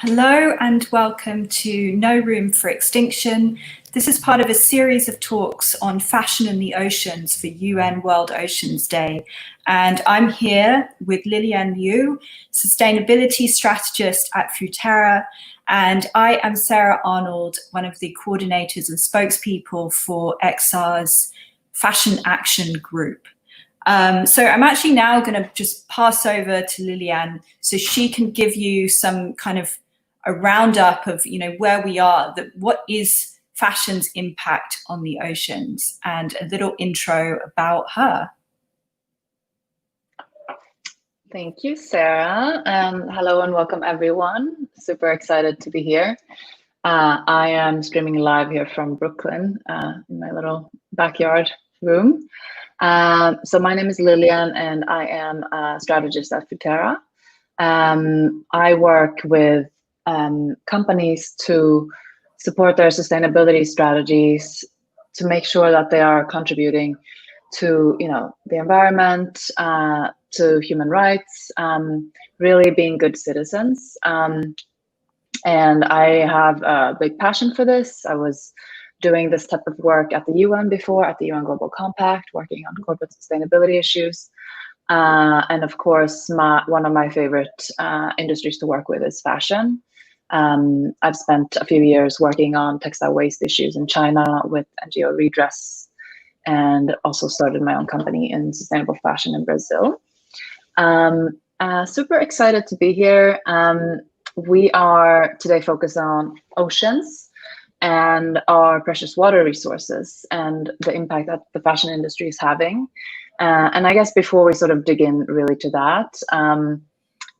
Hello and welcome to No Room for Extinction. This is part of a series of talks on fashion in the oceans for UN World Oceans Day. And I'm here with Lilian Liu, sustainability strategist at Futerra. And I am Sara Arnold, one of the coordinators and spokespeople for XR's Fashion Action Group. So I'm actually now going to just pass over to Lilian so she can give you some kind of a roundup of, where we are, what is fashion's impact on the oceans, and a little intro about her. Thank you, Sarah. Hello and welcome, everyone. Super excited to be here. I am streaming live here from Brooklyn in my little backyard room. So my name is Lilian and I am a strategist at Futerra. I work with companies to support their sustainability strategies to make sure that they are contributing to the environment, to human rights, really being good citizens. And I have a big passion for this. I was doing this type of work at the UN before, at the UN Global Compact, working on corporate sustainability issues. And of course, one of my favorite industries to work with is fashion. I've spent a few years working on textile waste issues in China with NGO redress, and also started my own company in sustainable fashion in Brazil. Super excited to be here. We are today focused on oceans and our precious water resources and the impact that the fashion industry is having. And I guess before we sort of dig in really to that,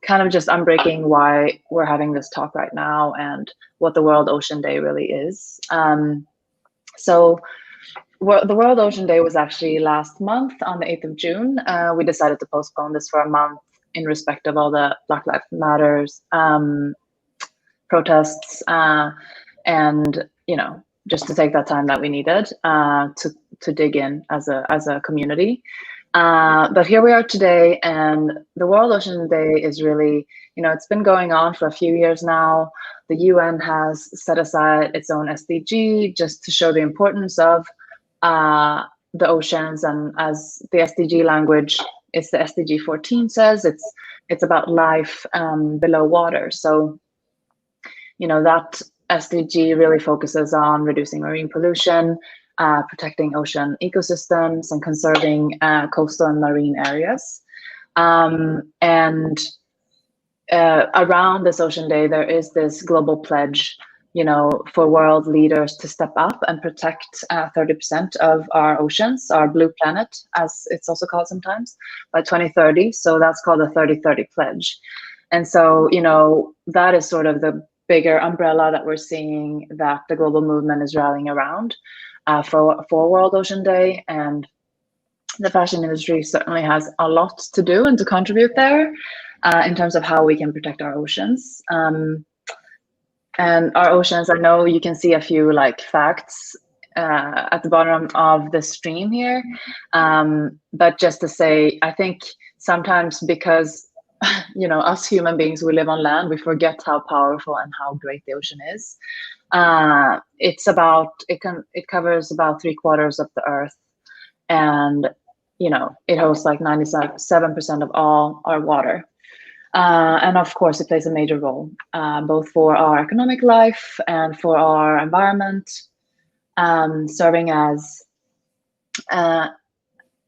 kind of just unbreaking why we're having this talk right now and what the World Ocean Day really is. So the World Ocean Day was actually last month on the 8th of June. We decided to postpone this for a month in respect of all the Black Lives Matters protests and just to take that time that we needed to dig in as a community. But here we are today, and the World Ocean Day is really, it's been going on for a few years now. The UN has set aside its own SDG just to show the importance of the oceans, and as the SDG language, it's the SDG 14 says, it's about life below water. So, that SDG really focuses on reducing marine pollution, protecting ocean ecosystems, and conserving coastal and marine areas. And around this Ocean Day, there is this global pledge, for world leaders to step up and protect 30% of our oceans, our blue planet, as it's also called sometimes, by 2030. So that's called the 30-30 pledge. And so, that is sort of the bigger umbrella that we're seeing that the global movement is rallying around for World Ocean Day. And the fashion industry certainly has a lot to do and to contribute there in terms of how we can protect our oceans. And our oceans, I know you can see a few facts at the bottom of the stream here. But just to say, I think sometimes because us human beings, we live on land, we forget how powerful and how great the ocean is. It covers about 3/4 of the earth, and it hosts 97% of all our water. And of course, it plays a major role both for our economic life and for our environment, serving as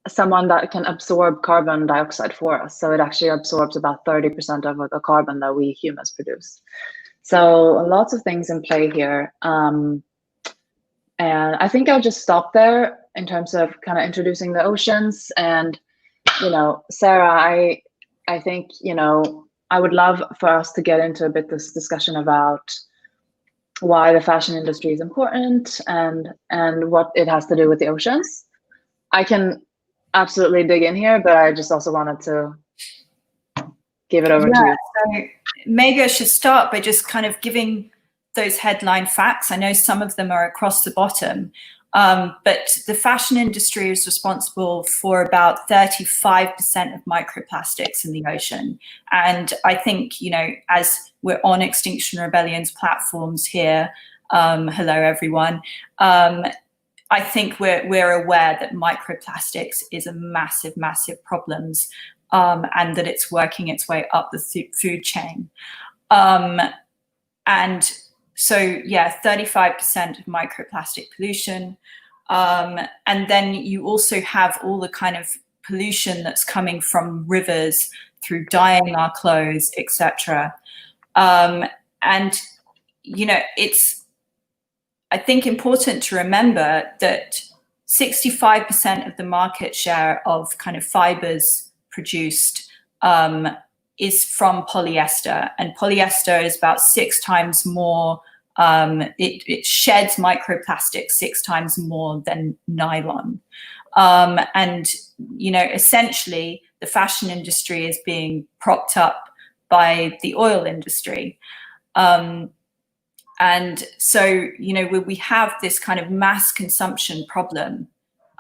someone that can absorb carbon dioxide for us. So it actually absorbs about 30% of the carbon that we humans produce. So lots of things in play here. And I think I'll just stop there in terms of kind of introducing the oceans. And, Sarah, I think, I would love for us to get into a bit this discussion about why the fashion industry is important and what it has to do with the oceans. I can absolutely dig in here, but I just also wanted to give it over to you. So maybe I should start by just kind of giving those headline facts. I know some of them are across the bottom. But the fashion industry is responsible for about 35% of microplastics in the ocean. And I think, you know, as we're on Extinction Rebellion's platforms here, hello everyone, I think we're aware that microplastics is a massive, massive problem, and that it's working its way up the food chain. And so, yeah, 35% of microplastic pollution. And then you also have all the kind of pollution that's coming from rivers through dyeing our clothes, etc. And, you know, it's, I think, important to remember that 65% of the market share of kind of fibers produced is from polyester, and polyester is about 6 times more, it sheds microplastics 6 times more than nylon. And, you know, essentially the fashion industry is being propped up by the oil industry. And so, you know, we have this kind of mass consumption problem,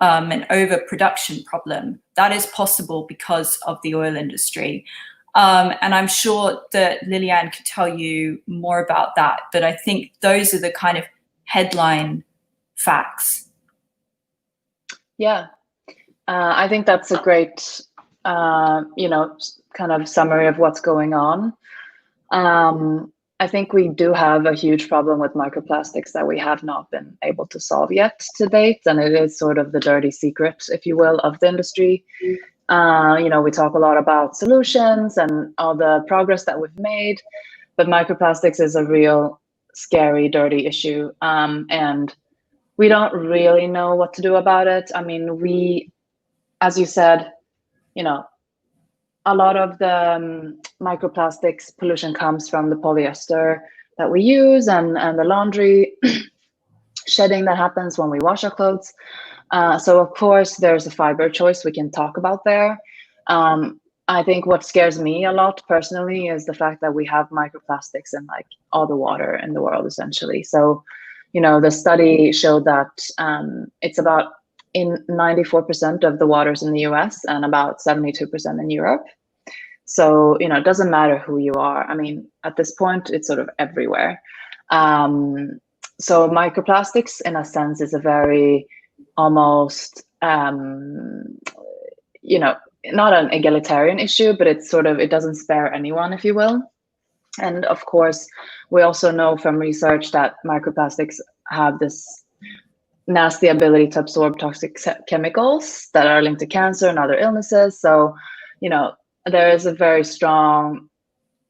an overproduction problem that is possible because of the oil industry. And I'm sure that Lilian could tell you more about that, but I think those are the kind of headline facts. Yeah, I think that's a great, you know, kind of summary of what's going on. I think we do have a huge problem with microplastics that we have not been able to solve yet to date, and it is sort of the dirty secret, if you will, of the industry. You know, we talk a lot about solutions and all the progress that we've made, but microplastics is a real scary, dirty issue, and we don't really know what to do about it. I mean, we, as you said, you know, a lot of the microplastics pollution comes from the polyester that we use and the laundry shedding that happens when we wash our clothes. So of course there's a fiber choice we can talk about there. I think what scares me a lot personally is the fact that we have microplastics in like all the water in the world essentially. So, you know, the study showed that it's about in 94% of the waters in the US and about 72% in Europe. So, you know, it doesn't matter who you are. I mean, at this point, it's sort of everywhere. So microplastics, in a sense, is a very almost, you know, not an egalitarian issue, but it's sort of, it doesn't spare anyone, if you will. And of course, we also know from research that microplastics have this nasty ability to absorb toxic chemicals that are linked to cancer and other illnesses. So, you know, there is a very strong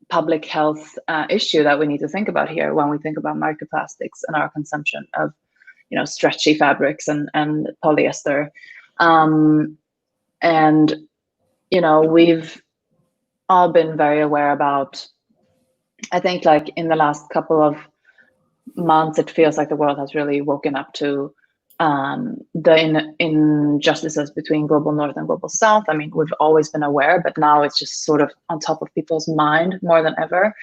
public health issue that we need to think about here when we think about microplastics and our consumption of, you know, stretchy fabrics and polyester. And, you know, we've all been very aware about, I think like in the last couple of months, it feels like the world has really woken up to the injustices between global north and global south. I mean, we've always been aware, but now it's just sort of on top of people's mind more than ever.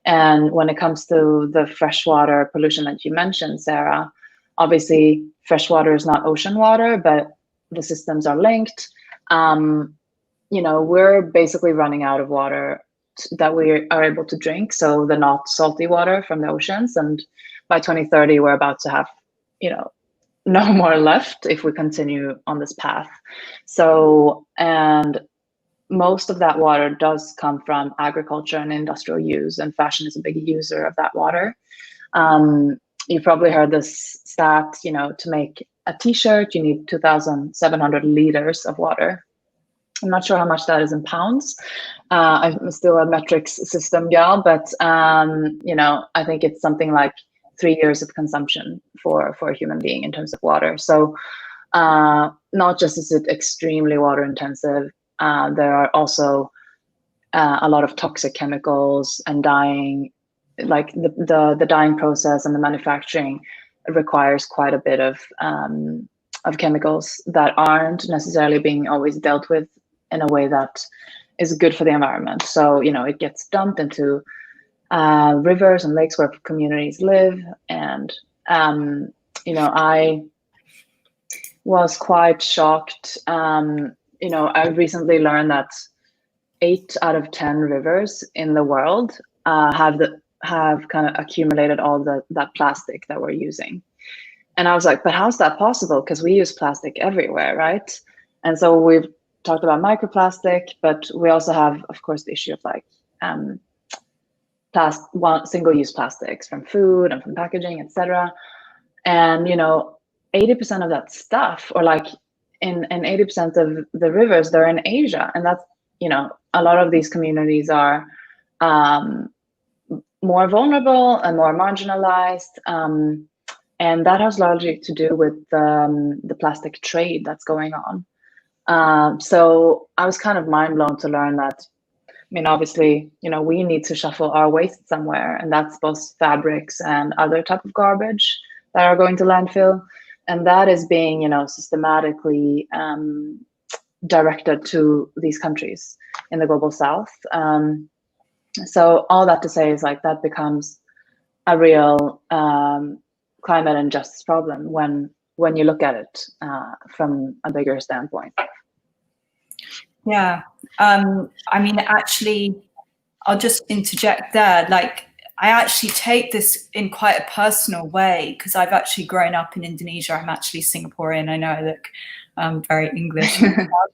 And when it comes to the freshwater pollution that you mentioned, Sarah, obviously freshwater is not ocean water, but the systems are linked. You know, we're basically running out of water that we are able to drink, so the not salty water from the oceans. And by 2030, we're about to have, you know, no more left if we continue on this path. So, and most of that water does come from agriculture and industrial use, and fashion is a big user of that water. You've probably heard this stat, you know, to make a t-shirt, you need 2,700 liters of water. I'm not sure how much that is in pounds. I'm still a metrics system gal, but you know, I think it's something like 3 years of consumption for a human being in terms of water. So not just is it extremely water intensive, there are also a lot of toxic chemicals and dyeing, like the dyeing process and the manufacturing requires quite a bit of chemicals that aren't necessarily being always dealt with in a way that is good for the environment. So, you know, it gets dumped into rivers and lakes where communities live. And, you know, I was quite shocked. I recently learned that 8 out of 10 rivers in the world have kind of accumulated all that plastic that we're using. And I was like, but how's that possible? Because we use plastic everywhere, right? And so we've talked about microplastic, but we also have, of course, the issue of like single-use plastics from food and from packaging, etc. And 80% of that stuff, or like in 80% of the rivers, they're in Asia, and that's a lot of these communities are more vulnerable and more marginalized, and that has largely to do with the plastic trade that's going on. So I was kind of mind blown to learn that. I mean, obviously, we need to shuffle our waste somewhere, and that's both fabrics and other type of garbage that are going to landfill, and that is being, systematically directed to these countries in the global south. So all that to say is like that becomes a real climate and justice problem when you look at it from a bigger standpoint. Yeah. I mean, actually, I'll just interject there. Like, I actually take this in quite a personal way because I've actually grown up in Indonesia. I'm actually Singaporean. I know I look very English.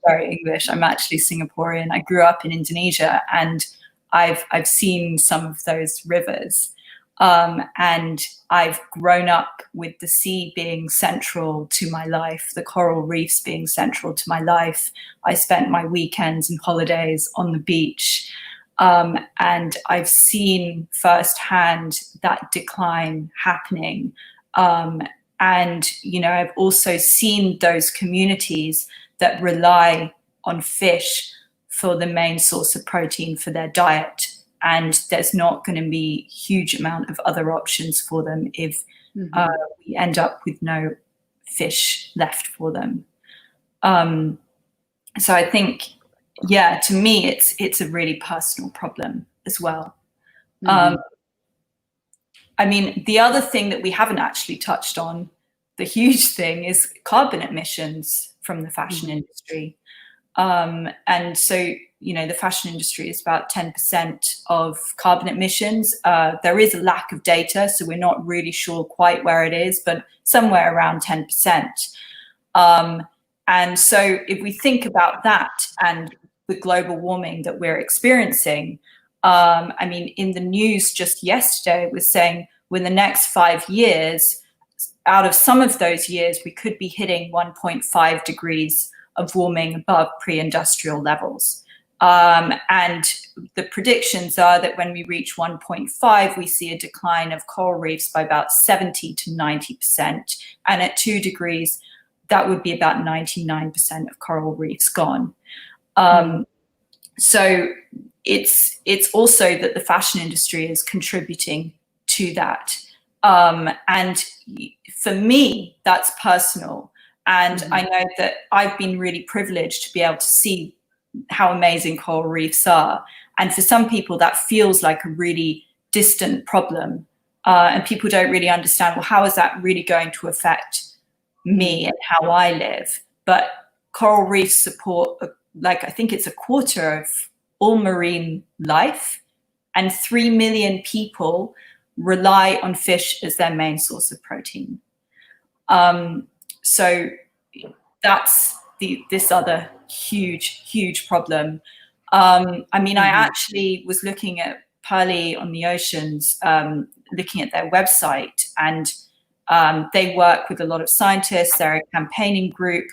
Very English. I'm actually Singaporean. I grew up in Indonesia, and I've seen some of those rivers. And I've grown up with the sea being central to my life, the coral reefs being central to my life. I spent my weekends and holidays on the beach. And I've seen firsthand that decline happening. And, I've also seen those communities that rely on fish for the main source of protein for their diet. And there's not going to be a huge amount of other options for them if we end up with no fish left for them. So I think, yeah, to me, it's a really personal problem as well. I mean, the other thing that we haven't actually touched on, the huge thing, is carbon emissions from the fashion industry. And so, the fashion industry is about 10% of carbon emissions. There is a lack of data, so we're not really sure quite where it is, but somewhere around 10%. And so if we think about that and the global warming that we're experiencing, I mean, in the news just yesterday, it was saying within the next 5 years, out of some of those years, we could be hitting 1.5 degrees of warming above pre-industrial levels. And the predictions are that when we reach 1.5, we see a decline of coral reefs by about 70 to 90%. And at 2 degrees, that would be about 99% of coral reefs gone. So it's also that the fashion industry is contributing to that. And for me, that's personal. And I know that I've been really privileged to be able to see how amazing coral reefs are. And for some people, that feels like a really distant problem. And people don't really understand, well, how is that really going to affect me and how I live? But coral reefs support, I think it's a quarter of all marine life. And 3 million people rely on fish as their main source of protein. So that's this other huge problem. I mean, I actually was looking at Pearly on the Oceans, looking at their website, and they work with a lot of scientists. They're a campaigning group,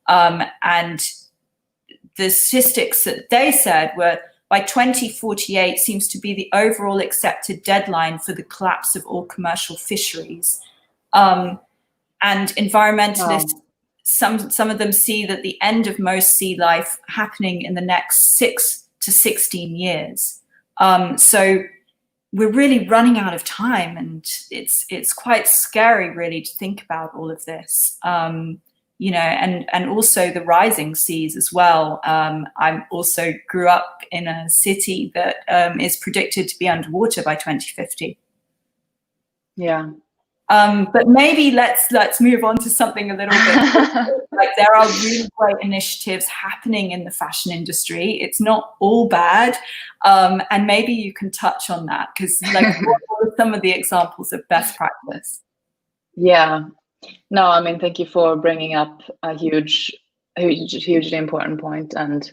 and the statistics that they said were by 2048 seems to be the overall accepted deadline for the collapse of all commercial fisheries. And environmentalists, some of them see that the end of most sea life happening in the next 6 to 16 years. So we're really running out of time, and it's quite scary really to think about all of this. And also the rising seas as well. I also grew up in a city that is predicted to be underwater by 2050. Yeah. But maybe let's move on to something a little bit like there are really great initiatives happening in the fashion industry. It's not all bad, and maybe you can touch on that because like what are some of the examples of best practice? Yeah, no, I mean, thank you for bringing up a hugely important point, and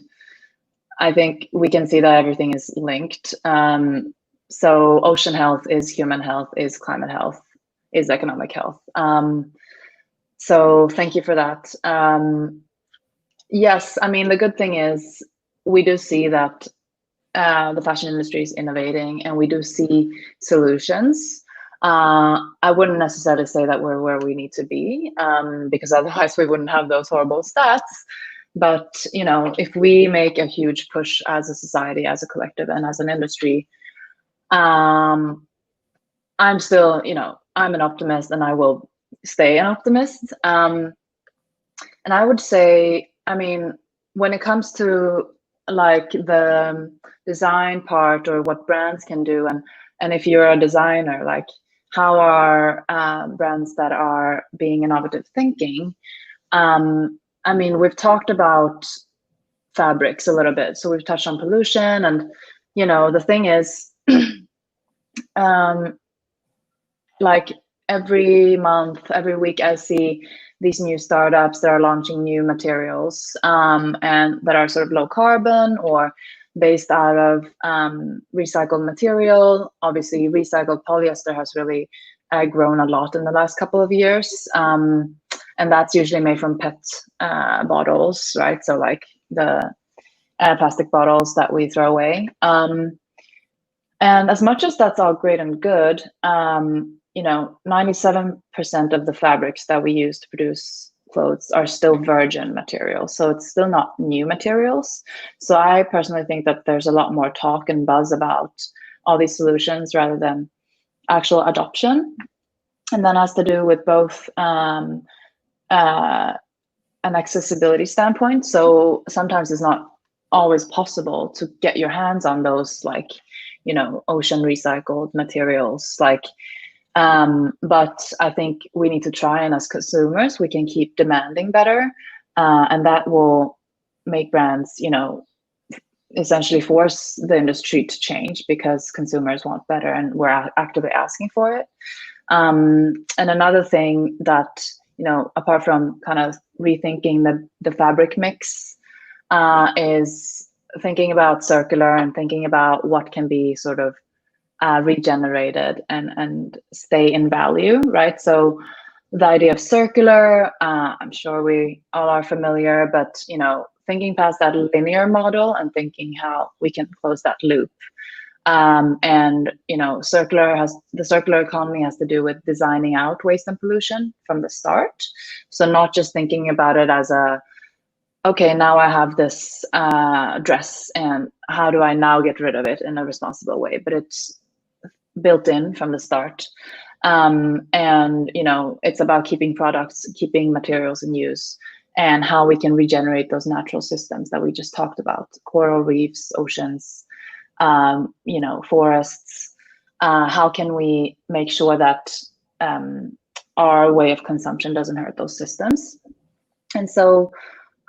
I think we can see that everything is linked. So ocean health is human health, is climate health, is economic health. So thank you for that. Yes, I mean, the good thing is we do see that the fashion industry is innovating and we do see solutions. I wouldn't necessarily say that we're where we need to be, because otherwise we wouldn't have those horrible stats. But, you know, if we make a huge push as a society, as a collective, and as an industry, I'm still, you know, I'm an optimist and I will stay an optimist. And I would say, I mean, when it comes to like the design part or what brands can do, and if you're a designer, like how are brands that are being innovative thinking? I mean, we've talked about fabrics a little bit, so we've touched on pollution, and you know, the thing is, like every month, every week, I see these new startups that are launching new materials, and that are sort of low carbon or based out of recycled material. Obviously, recycled polyester has really grown a lot in the last couple of years. And that's usually made from PET bottles, right? So like the plastic bottles that we throw away. And as much as that's all great and good, you know, 97% of the fabrics that we use to produce clothes are still virgin materials. So it's still not new materials. So I personally think that there's a lot more talk and buzz about all these solutions rather than actual adoption. And that has to do with both an accessibility standpoint. So sometimes it's not always possible to get your hands on those, like, you know, ocean recycled materials, like, but I think we need to try, and as consumers, we can keep demanding better, and that will make brands, you know, essentially force the industry to change because consumers want better and we're actively asking for it. And another thing that, you know, apart from kind of rethinking the fabric mix, is thinking about circular and thinking about what can be sort of regenerated and stay in value, right? So the idea of circular, I'm sure we all are familiar, but, you know, thinking past that linear model and thinking how we can close that loop. And, you know, the circular economy has to do with designing out waste and pollution from the start. So not just thinking about it as okay, now I have this dress and how do I now get rid of it in a responsible way? But it's built in from the start. And, you know, it's about keeping materials in use and how we can regenerate those natural systems that we just talked about, coral reefs, oceans, you know, forests. How can we make sure that our way of consumption doesn't hurt those systems? And so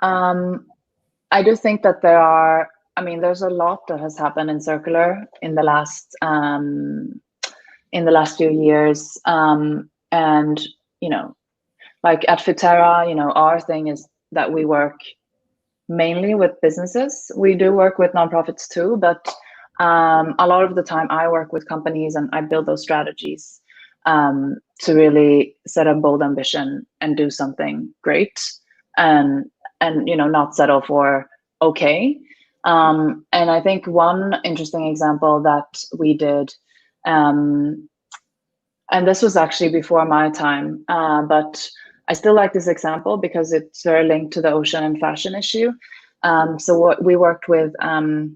I do think that there's a lot that has happened in circular in the last few years. And, you know, like at Futerra, you know, our thing is that we work mainly with businesses. We do work with nonprofits too, but a lot of the time I work with companies and I build those strategies to really set a bold ambition and do something great, and you know, not settle for okay. And I think one interesting example that we did, and this was actually before my time, but I still like this example because it's very linked to the ocean and fashion issue. So what we worked with a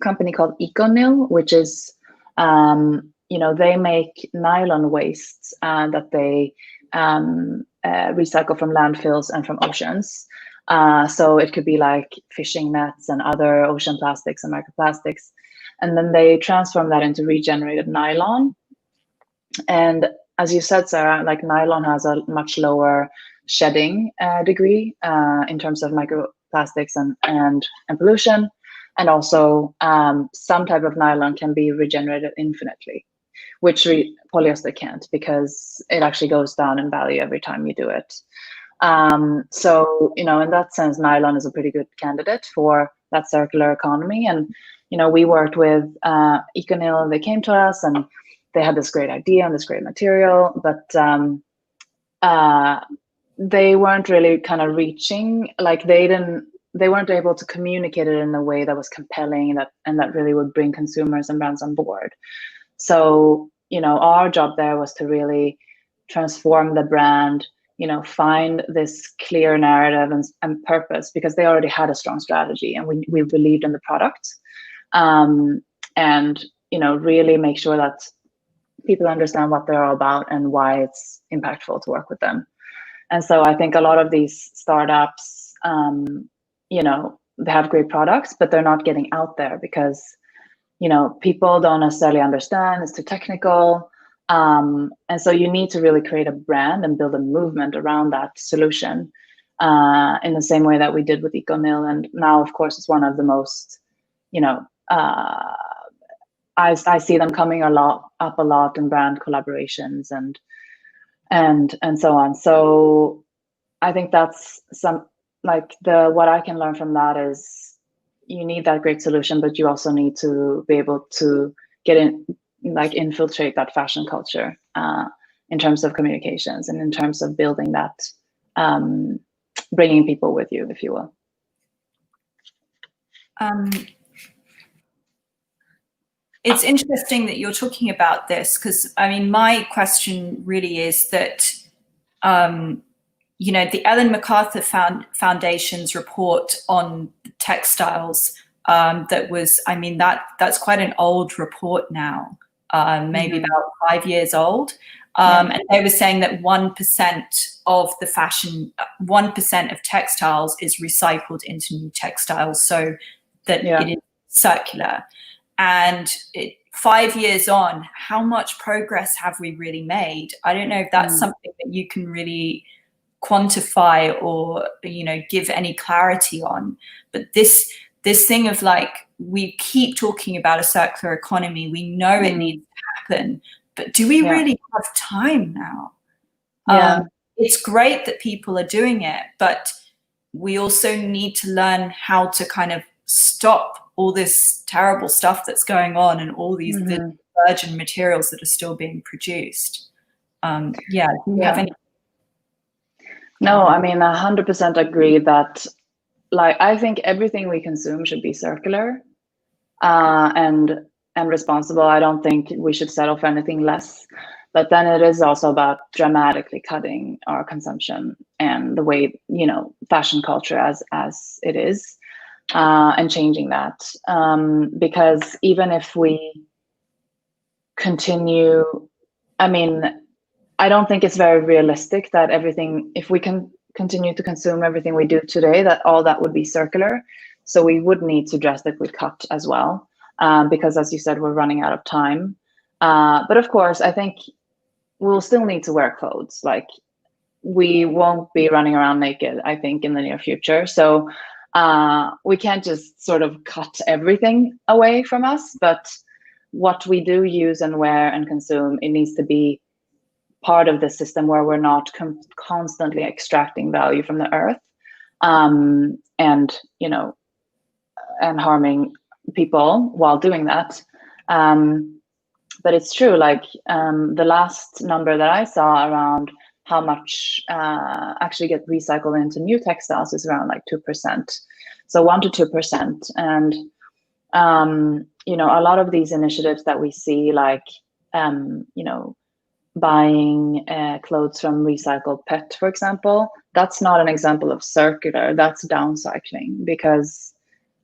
company called EcoNil, which is, you know, they make nylon wastes that they recycle from landfills and from oceans. So it could be like fishing nets and other ocean plastics and microplastics. And then they transform that into regenerated nylon. And as you said, Sarah, like nylon has a much lower shedding degree in terms of microplastics and pollution. And also some type of nylon can be regenerated infinitely, which polyester can't, because it actually goes down in value every time you do it. So, in that sense, nylon is a pretty good candidate for that circular economy. And, we worked with Econil, they came to us and they had this great idea and this great material, but they weren't really kind of reaching, like they weren't able to communicate it in a way that was compelling and that really would bring consumers and brands on board. So, our job there was to really transform the brand, find this clear narrative and purpose, because they already had a strong strategy and we believed in the product. And, really make sure that people understand what they're all about and why it's impactful to work with them. And so I think a lot of these startups, they have great products, but they're not getting out there because, people don't necessarily understand, it's too technical. And so you need to really create a brand and build a movement around that solution in the same way that we did with Econil. And now, of course, it's one of the most, I see them coming up a lot in brand collaborations and so on. So I think that's what I can learn from that is you need that great solution, but you also need to be able to get in, infiltrate that fashion culture in terms of communications and in terms of building that, bringing people with you, if you will. It's interesting that you're talking about this, because my question really is that, the Ellen MacArthur Foundation's report on textiles, that was, that's quite an old report now, maybe about 5 years old. And they were saying that 1% of the fashion, 1% of textiles is recycled into new textiles, so that it is circular. And 5 years on, how much progress have we really made? I don't know if that's something that you can really quantify or, give any clarity on. But this thing of we keep talking about a circular economy, we know it needs to happen, but do we really have time now? It's great that people are doing it, but we also need to learn how to kind of stop all this terrible stuff that's going on and all these virgin materials that are still being produced. Do you have any? No, 100% agree that, I think everything we consume should be circular and responsible. I don't think we should settle for anything less. But then it is also about dramatically cutting our consumption and the way, fashion culture as it is, and changing that. Because even if we continue, I don't think it's very realistic that if we can continue to consume everything we do today, that all that would be circular. So we would need to drastically cut as well, because as you said, we're running out of time. But of course, I think we'll still need to wear clothes. We won't be running around naked, I think, in the near future. So we can't just sort of cut everything away from us, but what we do use and wear and consume, it needs to be part of the system where we're not constantly extracting value from the earth, and harming people while doing that. But it's true, the last number that I saw around how much actually get recycled into new textiles is around 2%. So 1 to 2%. And, a lot of these initiatives that we see, buying clothes from recycled PET, for example, that's not an example of circular, that's downcycling, because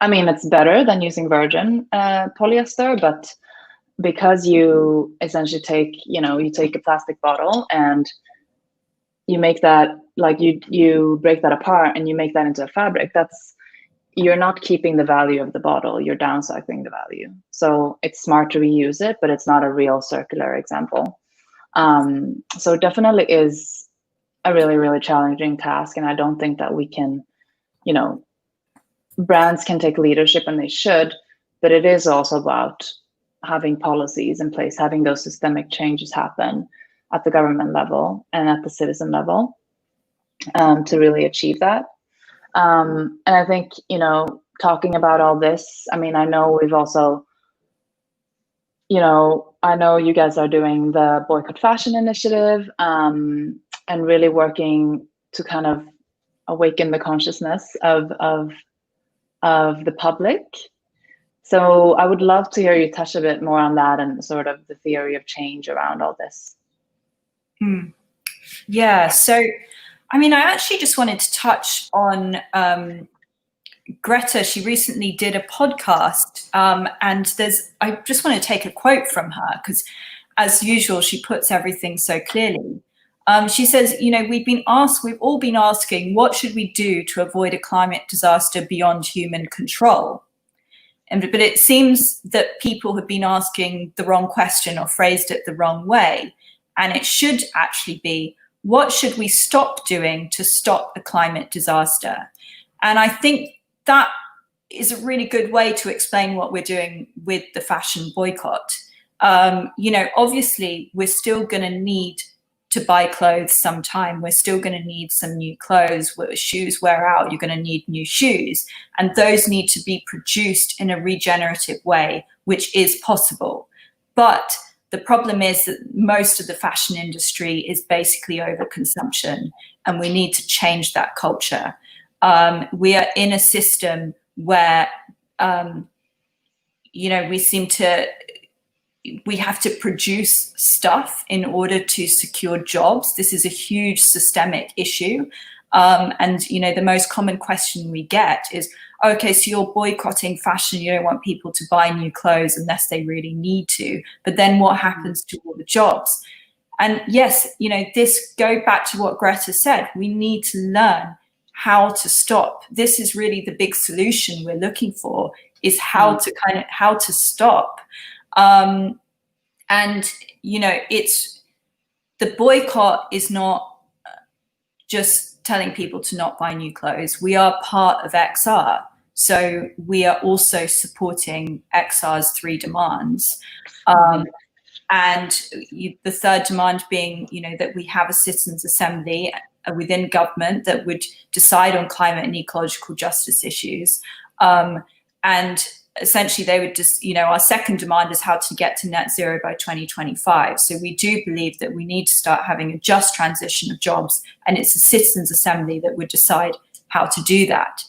it's better than using virgin polyester, but because you essentially take, you take a plastic bottle and you make that, you break that apart and you make that into a fabric, you're not keeping the value of the bottle, you're downcycling the value. So it's smart to reuse it, but it's not a real circular example. So it definitely is a really, really challenging task. And I don't think that we can, you know, brands can take leadership, and they should, but it is also about having policies in place, having those systemic changes happen at the government level and at the citizen level, to really achieve that. And I think, you know, talking about all this, I mean, I know we've also, you know, I know you guys are doing the Boycott Fashion Initiative, and really working to kind of awaken the consciousness of the public. So I would love to hear you touch a bit more on that and sort of the theory of change around all this. Yeah, so I mean, I actually just wanted to touch on Greta. She recently did a podcast, and I just want to take a quote from her, because as usual, she puts everything so clearly. She says, you know, we've all been asking, what should we do to avoid a climate disaster beyond human control? But it seems that people have been asking the wrong question or phrased it the wrong way. And it should actually be, what should we stop doing to stop a climate disaster? And I think that is a really good way to explain what we're doing with the fashion boycott. You know, obviously, we're still going to need to buy clothes sometime. We're still going to need some new clothes. When shoes wear out, you're going to need new shoes. And those need to be produced in a regenerative way, which is possible. But the problem is that most of the fashion industry is basically overconsumption, and we need to change that culture. We are in a system where, you know, we have to produce stuff in order to secure jobs. This is a huge systemic issue. And, you know, the most common question we get is, okay, so you're boycotting fashion. You don't want people to buy new clothes unless they really need to. But then what happens to all the jobs? And yes, you know, go back to what Greta said. We need to learn how to stop. This is really the big solution we're looking for, is how to stop. And, you know, the boycott is not just telling people to not buy new clothes. We are part of XR. So we are also supporting XR's 3 demands. And the third demand being, you know, that we have a citizens' assembly within government that would decide on climate and ecological justice issues. And essentially they would just, you know, our second demand is how to get to net zero by 2025. So we do believe that we need to start having a just transition of jobs, and it's a citizens' assembly that would decide how to do that.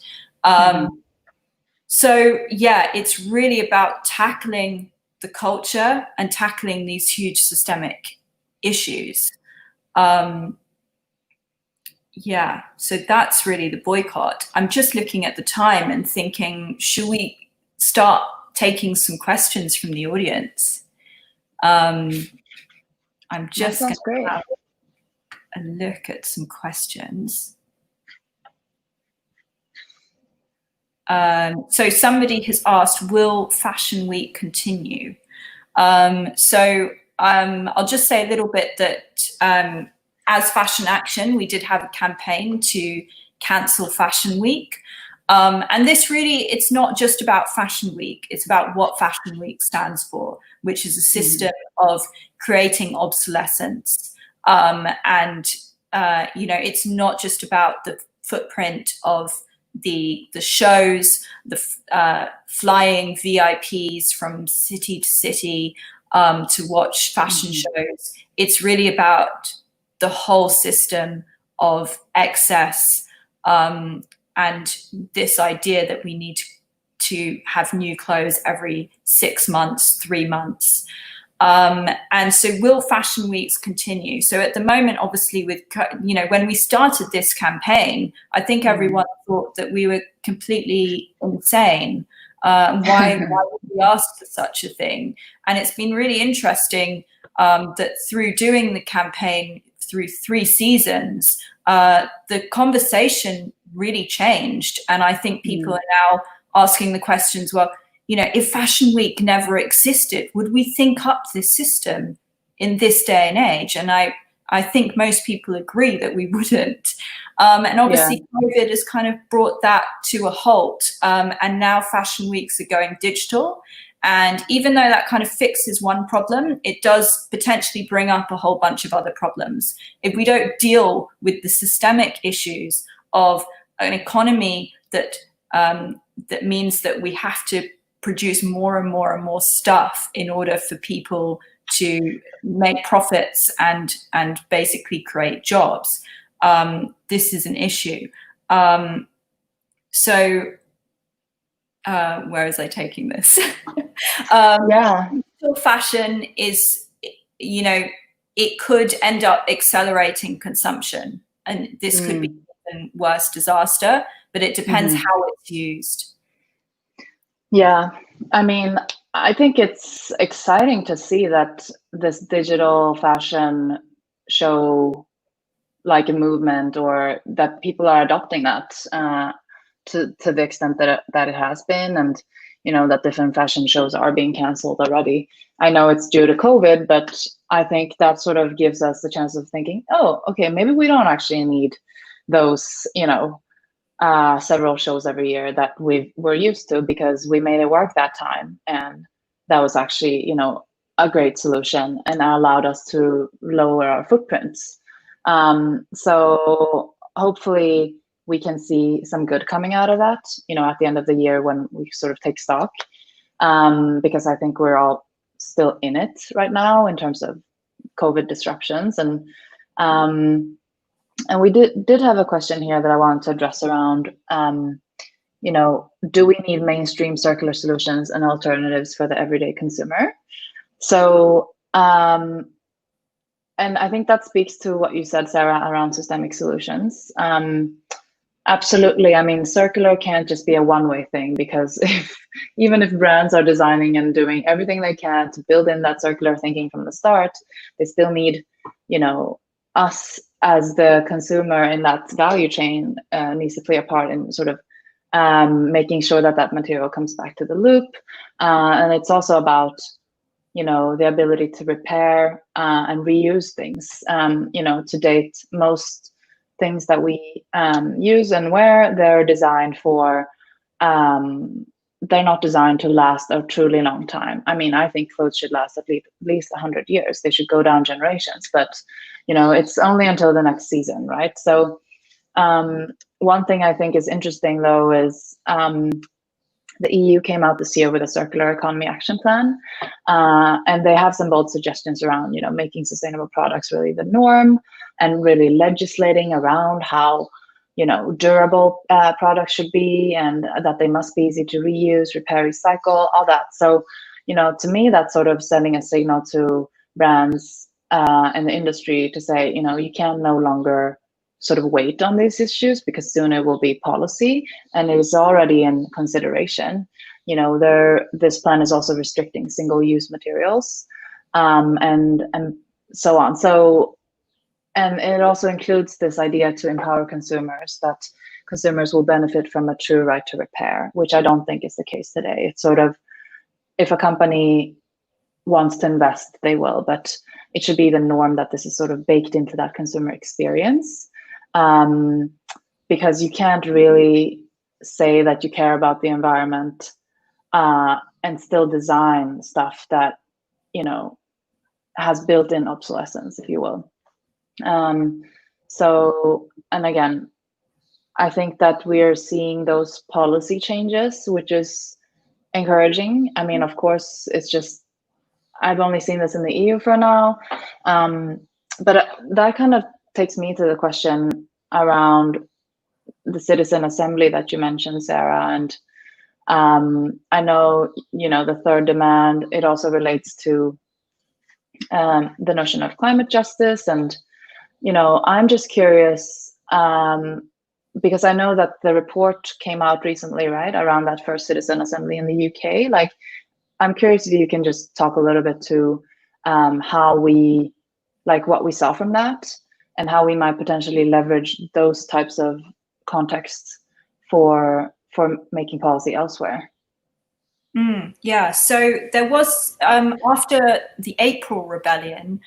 So yeah, it's really about tackling the culture and tackling these huge systemic issues. Yeah, so that's really the boycott. I'm just looking at the time and thinking, should we start taking some questions from the audience? I'm just going to have a look at some questions. So somebody has asked, will Fashion Week continue? So I'll just say a little bit that as Fashion Action, we did have a campaign to cancel Fashion Week. And this really, it's not just about Fashion Week, it's about what Fashion Week stands for, which is a system of creating obsolescence. And, you know, it's not just about the footprint of the shows, the flying VIPs from city to city to watch fashion shows. It's really about the whole system of excess, and this idea that we need to have new clothes every 6 months, 3 months. And so will Fashion Weeks continue? So at the moment, obviously, with, you know, when we started this campaign, I think everyone thought that we were completely insane. Why would we ask for such a thing? And it's been really interesting that through doing the campaign through 3 seasons, the conversation really changed. And I think people are now asking the questions, well, you know, if Fashion Week never existed, would we think up this system? in this day and age. And I think most people agree that we wouldn't. And obviously COVID has kind of brought that to a halt. And now fashion weeks are going digital. And even though that kind of fixes one problem, it does potentially bring up a whole bunch of other problems. If we don't deal with the systemic issues of an economy that that means that we have to produce more and more and more stuff in order for people to make profits and basically create jobs, this is an issue. So where was I taking this? Digital fashion is, you know, it could end up accelerating consumption, and this could be even worse disaster, but it depends how it's used. Yeah, I mean, I think it's exciting to see that this digital fashion show like a movement, or that people are adopting that to the extent that it has been, and you know that different fashion shows are being canceled already. I know it's due to COVID, but I think that sort of gives us the chance of thinking, oh, okay, maybe we don't actually need those, you know, several shows every year that we're used to, because we made it work that time, and that was actually, you know, a great solution, and that allowed us to lower our footprints. So hopefully we can see some good coming out of that, you know, at the end of the year when we sort of take stock, because I think we're all still in it right now in terms of COVID disruptions. And we did have a question here that I wanted to address around, you know, do we need mainstream circular solutions and alternatives for the everyday consumer? So, and I think that speaks to what you said, Sarah, around systemic solutions. Absolutely. I mean, circular can't just be a one-way thing, because even if brands are designing and doing everything they can to build in that circular thinking from the start, they still need, you know, us as the consumer in that value chain needs to play a part in sort of making sure that that material comes back to the loop. And it's also about, you know, the ability to repair and reuse things. You know, to date, most things that we use and wear, they're designed for, they're not designed to last a truly long time. I mean, I think clothes should last at least 100 years. They should go down generations, but, you know, it's only until the next season, right? So one thing I think is interesting, though, is the EU came out this year with a circular economy action plan, and they have some bold suggestions around, you know, making sustainable products really the norm, and really legislating around how, you know, durable products should be, and that they must be easy to reuse, repair, recycle, all that. So, you know, to me, that's sort of sending a signal to brands and the industry to say, you know, you can no longer sort of wait on these issues, because soon it will be policy, and it is already in consideration. You know, this plan is also restricting single-use materials, and so on. So, and it also includes this idea to empower consumers, that consumers will benefit from a true right to repair, which I don't think is the case today. It's sort of, if a company wants to invest, they will, but it should be the norm that this is sort of baked into that consumer experience. Because you can't really say that you care about the environment and still design stuff that, you know, has built-in obsolescence, if you will. So, and again, I think that we are seeing those policy changes, which is encouraging. I mean, of course, it's just, I've only seen this in the EU for now, but that kind of takes me to the question around the citizen assembly that you mentioned, Sarah. And I know, you know, the third demand, it also relates to the notion of climate justice. And, you know, I'm just curious, because I know that the report came out recently, right, around that first citizen assembly in the UK. Like, I'm curious if you can just talk a little bit to how we, like, what we saw from that, and how we might potentially leverage those types of contexts for making policy elsewhere. Yeah, so there was, after the April rebellion,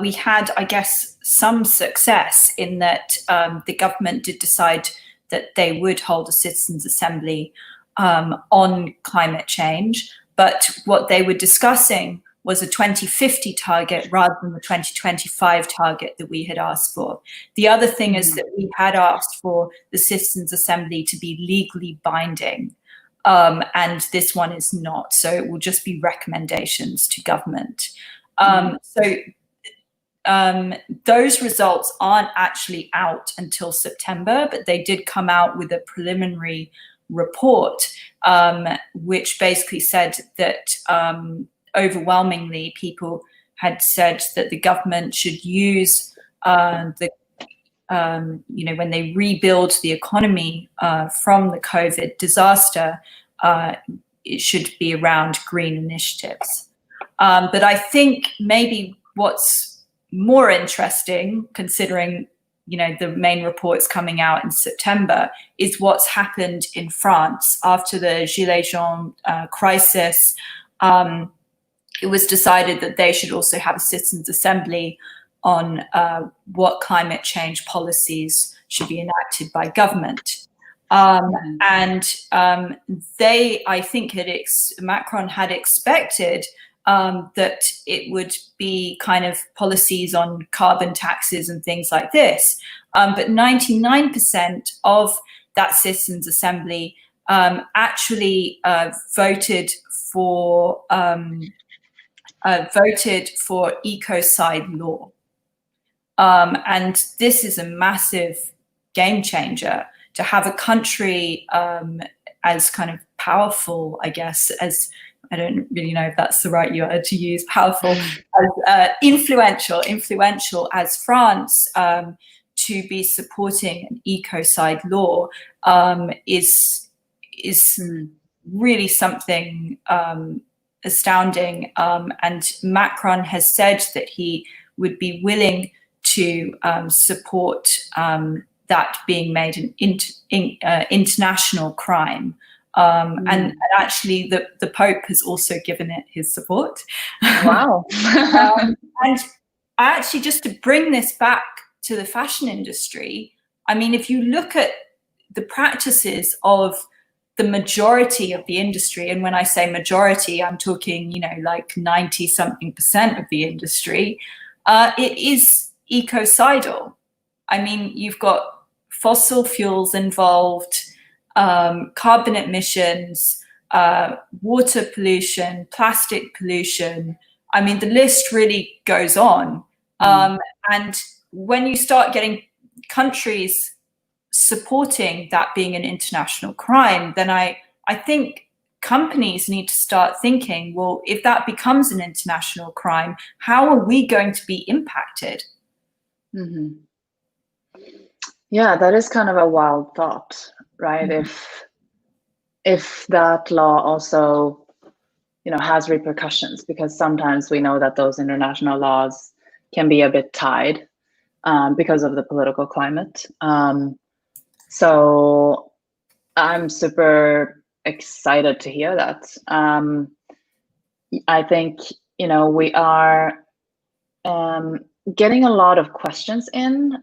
we had, I guess, some success in that the government did decide that they would hold a citizens' assembly on climate change. But what they were discussing was a 2050 target rather than the 2025 target that we had asked for. The other thing is that we had asked for the citizens' assembly to be legally binding. And this one is not, so it will just be recommendations to government. Those results aren't actually out until September, but they did come out with a preliminary report, which basically said that overwhelmingly people had said that the government should use when they rebuild the economy from the COVID disaster, it should be around green initiatives. But I think maybe what's more interesting, considering the main reports coming out in September, is what's happened in France after the Gilets jaunes crisis. It was decided that they should also have a citizens' assembly on what climate change policies should be enacted by government. I think Macron had expected that it would be kind of policies on carbon taxes and things like this. But 99% of that citizens' assembly actually voted for ecocide law. And this is a massive game changer to have a country as kind of powerful, I guess, as I don't really know if that's the right word to use, powerful, as influential as France, to be supporting an ecocide law is really something astounding. And Macron has said that he would be willing to support that being made an international crime. And actually the Pope has also given it his support. Wow. And actually, just to bring this back to the fashion industry, I mean, if you look at the practices of the majority of the industry, and when I say majority, I'm talking, like 90-something% of the industry, it is ecocidal. I mean, you've got fossil fuels involved, carbon emissions, water pollution, plastic pollution. I mean, the list really goes on. And when you start getting countries supporting that being an international crime, then I think companies need to start thinking, well, if that becomes an international crime, how are we going to be impacted? Yeah, that is kind of a wild thought, right? If that law also, has repercussions, because sometimes we know that those international laws can be a bit tied because of the political climate. So I'm super excited to hear that. I think, we are getting a lot of questions in.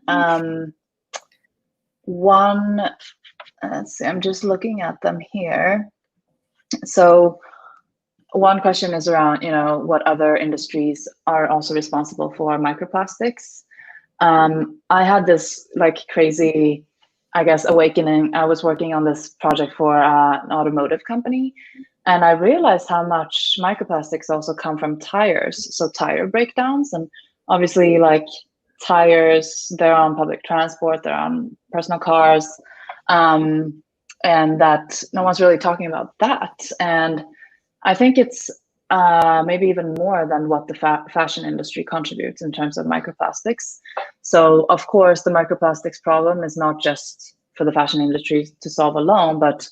Let's see, I'm just looking at them here. So one question is around, what other industries are also responsible for microplastics. I had this crazy, I guess, awakening. I was working on this project for an automotive company, and I realized how much microplastics also come from tires. So tire breakdowns, and obviously tires, they're on public transport, they're on personal cars, and that no one's really talking about that. And I think it's maybe even more than what the fashion industry contributes in terms of microplastics. So of course, the microplastics problem is not just for the fashion industry to solve alone, but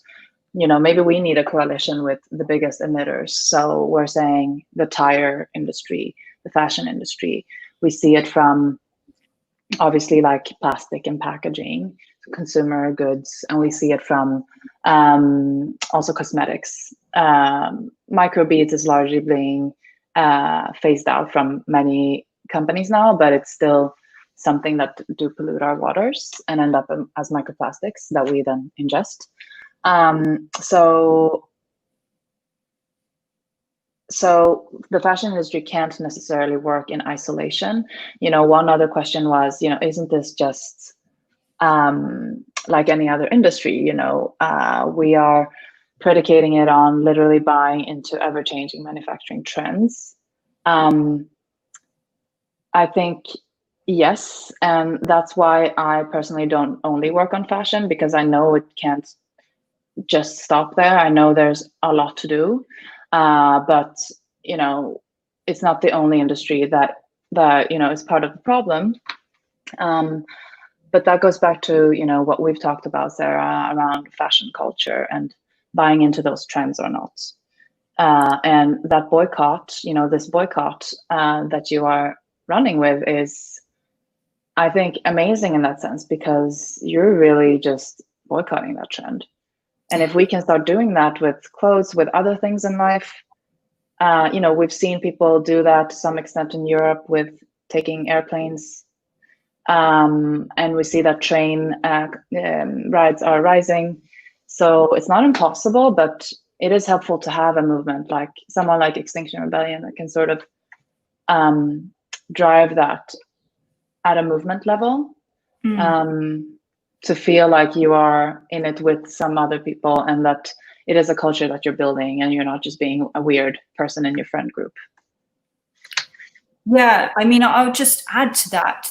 maybe we need a coalition with the biggest emitters. So we're saying the tire industry, the fashion industry. We see it from obviously plastic and packaging, consumer goods, and we see it from also cosmetics. microbeads is largely being phased out from many companies now, but it's still something that do pollute our waters and end up as microplastics that we then ingest. So the fashion industry can't necessarily work in isolation. One other question was, isn't this just like any other industry? We are predicating it on literally buying into ever-changing manufacturing trends. I think yes, and that's why I personally don't only work on fashion, because I know it can't just stop there. I know there's a lot to do, but it's not the only industry that is part of the problem. But that goes back to what we've talked about, Sarah, around fashion culture and buying into those trends or not. And that boycott, this boycott that you are running with is, I think, amazing in that sense, because you're really just boycotting that trend. And if we can start doing that with clothes, with other things in life, we've seen people do that to some extent in Europe with taking airplanes. And we see that train rides are rising. So it's not impossible, but it is helpful to have a movement like someone like Extinction Rebellion that can sort of drive that at a movement level, to feel like you are in it with some other people and that it is a culture that you're building and you're not just being a weird person in your friend group. Yeah, I mean, I'll just add to that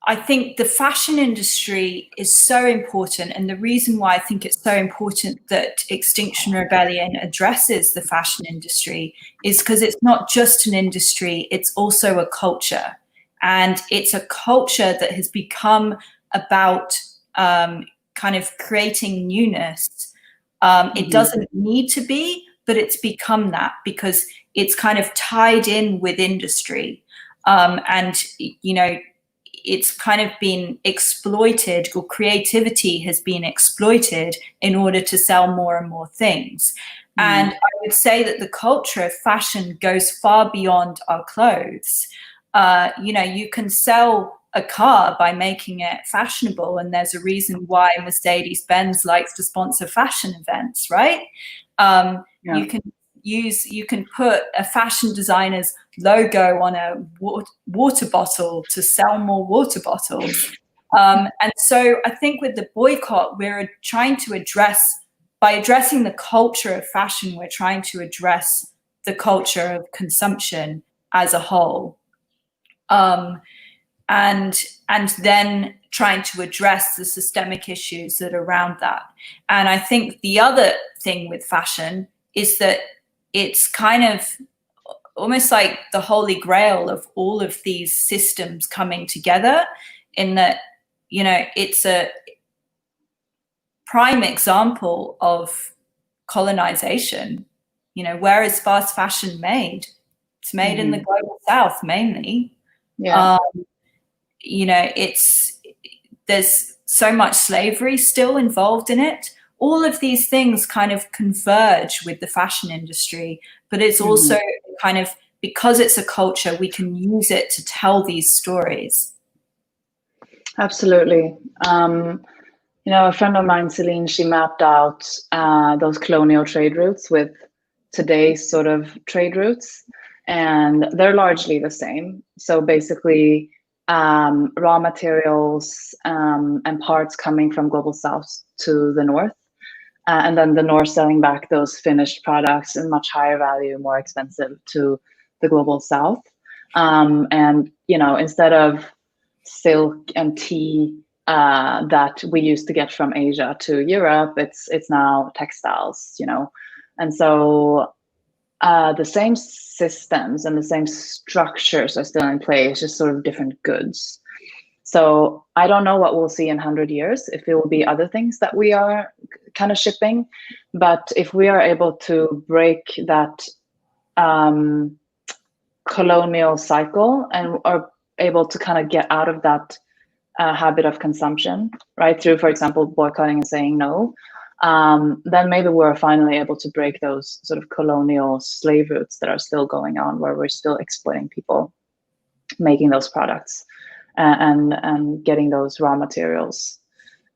I think the fashion industry is so important. And the reason why I think it's so important that Extinction Rebellion addresses the fashion industry is because it's not just an industry, it's also a culture. And it's a culture that has become about kind of creating newness. It doesn't need to be, but it's become that because it's kind of tied in with industry. And, it's kind of been exploited, or creativity has been exploited in order to sell more and more things. And I would say that the culture of fashion goes far beyond our clothes. You can sell a car by making it fashionable, and there's a reason why Mercedes-Benz likes to sponsor fashion events, right? You can put a fashion designer's logo on a water bottle to sell more water bottles. And so I think with the boycott, we're trying to by addressing the culture of fashion, we're trying to address the culture of consumption as a whole. And then trying to address the systemic issues that are around that. And I think the other thing with fashion is that it's kind of almost like the holy grail of all of these systems coming together, in that, it's a prime example of colonization. Where is fast fashion made? It's made in the global south mainly. There's so much slavery still involved in it. All of these things kind of converge with the fashion industry, but it's also kind of, because it's a culture, we can use it to tell these stories. Absolutely. A friend of mine, Celine, she mapped out those colonial trade routes with today's sort of trade routes, and they're largely the same. So basically, raw materials and parts coming from global south to the north. And then the north selling back those finished products in much higher value, more expensive, to the global south. And, instead of silk and tea that we used to get from Asia to Europe, it's now textiles, And so the same systems and the same structures are still in place, just sort of different goods. So I don't know what we'll see in 100 years, if it will be other things that we are kind of shipping. But if we are able to break that colonial cycle and are able to kind of get out of that habit of consumption, right, through, for example, boycotting and saying no, then maybe we're finally able to break those sort of colonial slave routes that are still going on, where we're still exploiting people making those products and getting those raw materials.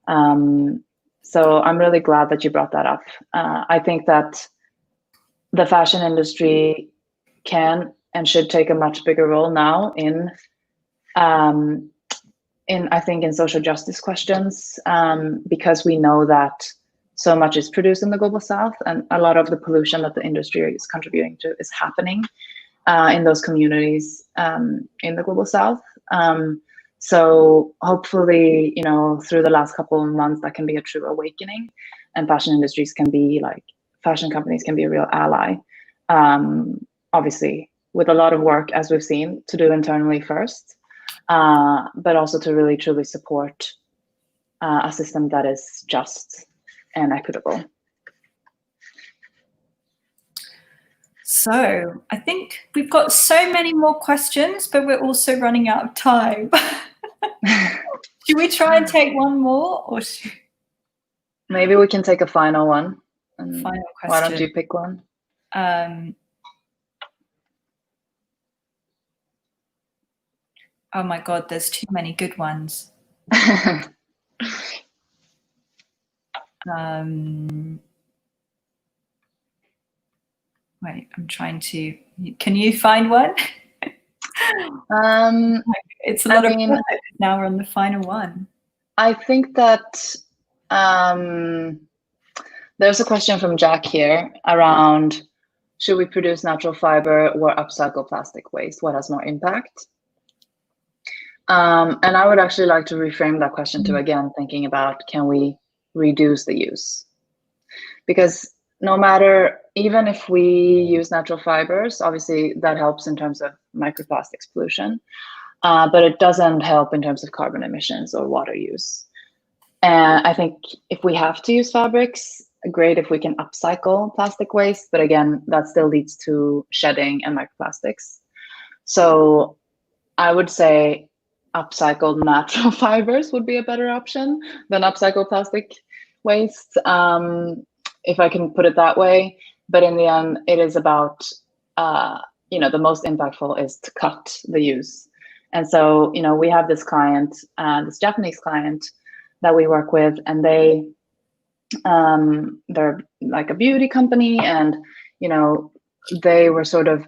So I'm really glad that you brought that up. I think that the fashion industry can and should take a much bigger role now in I think in social justice questions, because we know that so much is produced in the global south, and a lot of the pollution that the industry is contributing to is happening in those communities in the global south. So hopefully, you know, through the last couple of months, that can be a true awakening, and fashion industries can be like, fashion companies can be a real ally. Obviously, with a lot of work, as we've seen, to do internally first, but also to really truly support a system that is just and equitable. So I think we've got so many more questions, but we're also running out of time. Should we try and take one more, or maybe we can take a final one? Final question. Why don't you pick one? Oh my God, there's too many good ones. Wait, I'm trying to. Can you find one? It's a lot of work. Now we're on the final one. I think that there's a question from Jack here around, should we produce natural fiber or upcycle plastic waste? What has more impact? And I would actually like to reframe that question to, again, thinking about, can we reduce the use? Because no matter, even if we use natural fibers, obviously that helps in terms of microplastics pollution, but it doesn't help in terms of carbon emissions or water use. And I think if we have to use fabrics, great if we can upcycle plastic waste, but again, that still leads to shedding and microplastics. So I would say upcycled natural fibers would be a better option than upcycled plastic waste, if I can put it that way. But in the end, it is about, you know, the most impactful is to cut the use. And so, you know, we have this client, this Japanese client that we work with, and they're like a beauty company, and, you know, they were sort of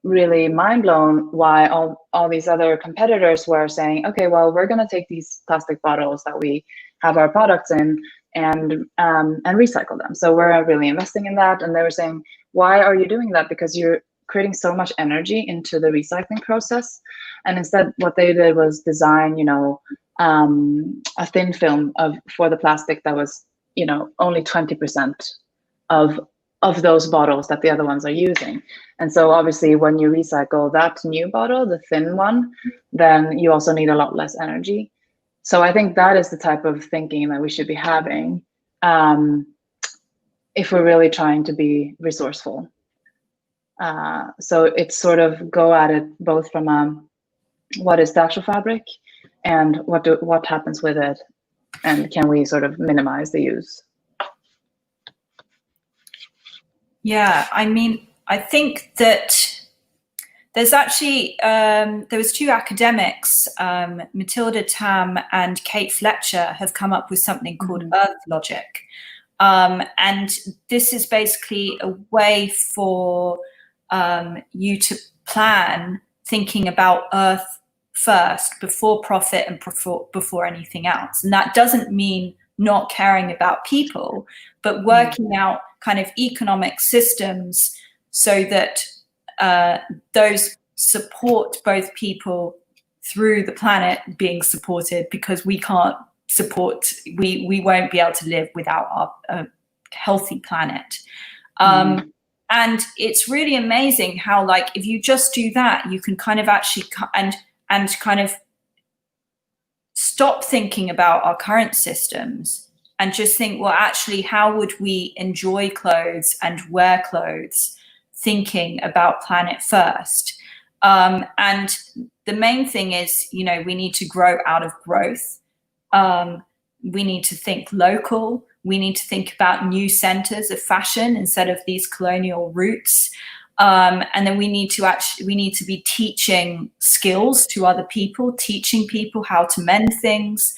really mind blown why all these other competitors were saying, okay, well, we're going to take these plastic bottles that we have our products in and recycle them. So we're really investing in that. And they were saying, why are you doing that? Because you're creating so much energy into the recycling process. And instead, what they did was design, you know, a thin film for the plastic that was, you know, only 20% of those bottles that the other ones are using. And so obviously when you recycle that new bottle, the thin one, then you also need a lot less energy. So I think that is the type of thinking that we should be having if we're really trying to be resourceful. So it's sort of go at it both from what is the actual fabric and what happens with it, and can we sort of minimize the use? Yeah, I mean, I think that there's actually, there was two academics, Matilda Tam and Kate Fletcher, have come up with something called Earth Logic. And this is basically a way for you to plan thinking about Earth first, before profit and before anything else. And that doesn't mean not caring about people, but working out kind of economic systems so that those support both people through the planet being supported, because we can't support, we won't be able to live without a healthy planet. And it's really amazing how, like, if you just do that, you can kind of actually and kind of stop thinking about our current systems and just think, well, actually, how would we enjoy clothes and wear clothes thinking about planet first? And the main thing is, you know, we need to grow out of growth. We need to think local. We need to think about new centers of fashion instead of these colonial roots. And then we need to be teaching skills to other people, teaching people how to mend things.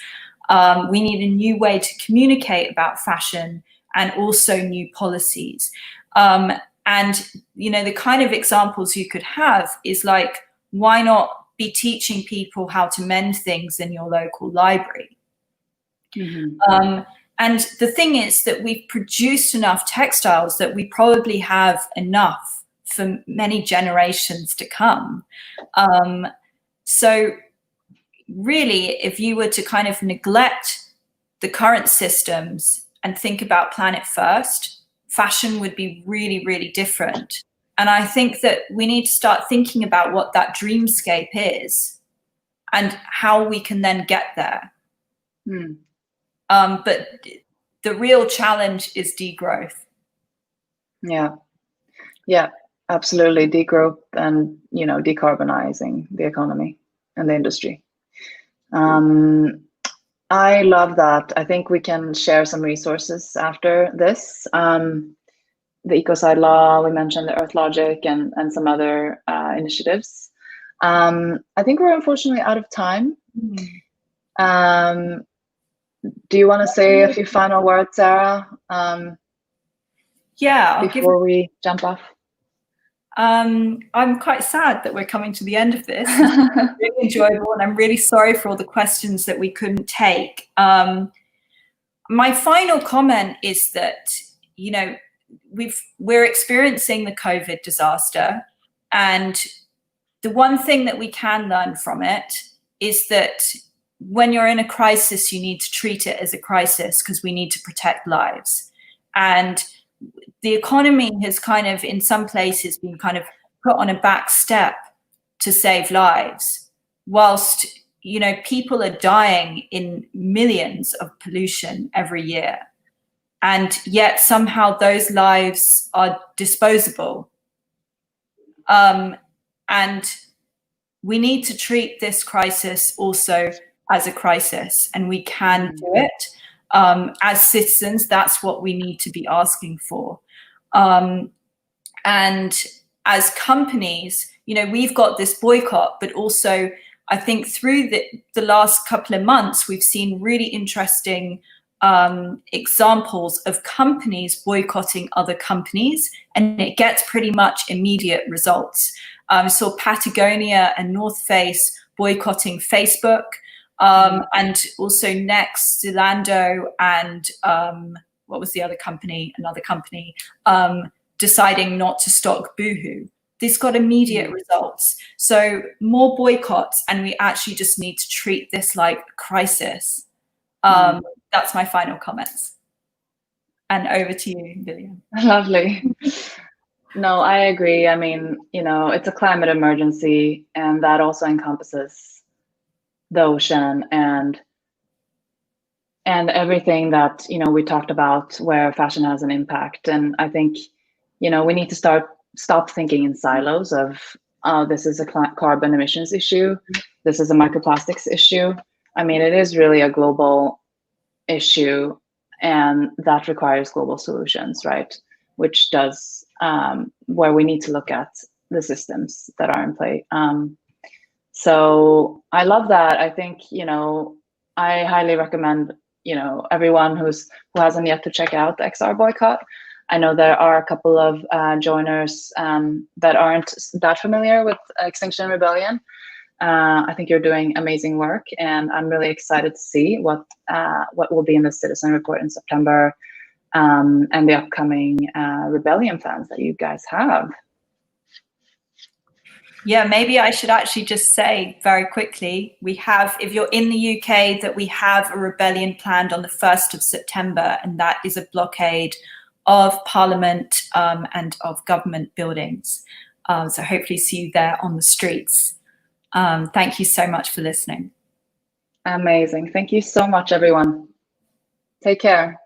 We need a new way to communicate about fashion and also new policies. And, you know, the kind of examples you could have is like, why not be teaching people how to mend things in your local library? Mm-hmm. And the thing is that we've produced enough textiles that we probably have enough for many generations to come. So really, if you were to kind of neglect the current systems and think about planet first, fashion would be really, really different. And I think that we need to start thinking about what that dreamscape is and how we can then get there. But the real challenge is degrowth. Yeah, absolutely. Degrowth and, you know, decarbonizing the economy and the industry. I love that. I think we can share some resources after this. The Ecocide Law, we mentioned the Earth Logic and some other initiatives. I think we're unfortunately out of time. Do you want to say a few final words, Sara? Yeah, before we jump off. I'm quite sad that we're coming to the end of this. It's really enjoyable, and I'm really sorry for all the questions that we couldn't take. My final comment is that, you know, we're experiencing the COVID disaster, and the one thing that we can learn from it is that when you're in a crisis, you need to treat it as a crisis because we need to protect lives. And the economy has kind of, in some places, been kind of put on a back step to save lives, whilst, you know, people are dying in millions of pollution every year. And yet somehow those lives are disposable. And we need to treat this crisis also as a crisis, and we can do it. As citizens, that's what we need to be asking for. And as companies, you know, we've got this boycott, but also I think through the last couple of months, we've seen really interesting examples of companies boycotting other companies, and it gets pretty much immediate results. So Patagonia and North Face boycotting Facebook, and also Next, Zalando, and what was the other company? Another company deciding not to stock Boohoo. This got immediate results. So more boycotts, and we actually just need to treat this like a crisis. That's my final comments. And over to you, Lilian. Lovely. No, I agree. I mean, you know, it's a climate emergency, and that also encompasses the ocean and everything that, you know, we talked about where fashion has an impact. And I think, you know, we need to stop thinking in silos of, oh, this is a carbon emissions issue, this is a microplastics issue. I mean, it is really a global issue, and that requires global solutions, right? Which does, where we need to look at the systems that are in play. So I love that. I think, you know, I highly recommend, you know, everyone who hasn't yet to check out the XR boycott. I know there are a couple of joiners that aren't that familiar with Extinction Rebellion. I think you're doing amazing work, and I'm really excited to see what will be in the citizen report in September, and the upcoming rebellion plans that you guys have. Yeah, maybe I should actually just say very quickly, we have, if you're in the UK, that we have a rebellion planned on the 1st of September, and that is a blockade of Parliament and of government buildings. So hopefully see you there on the streets. Thank you so much for listening. Amazing. Thank you so much, everyone. Take care.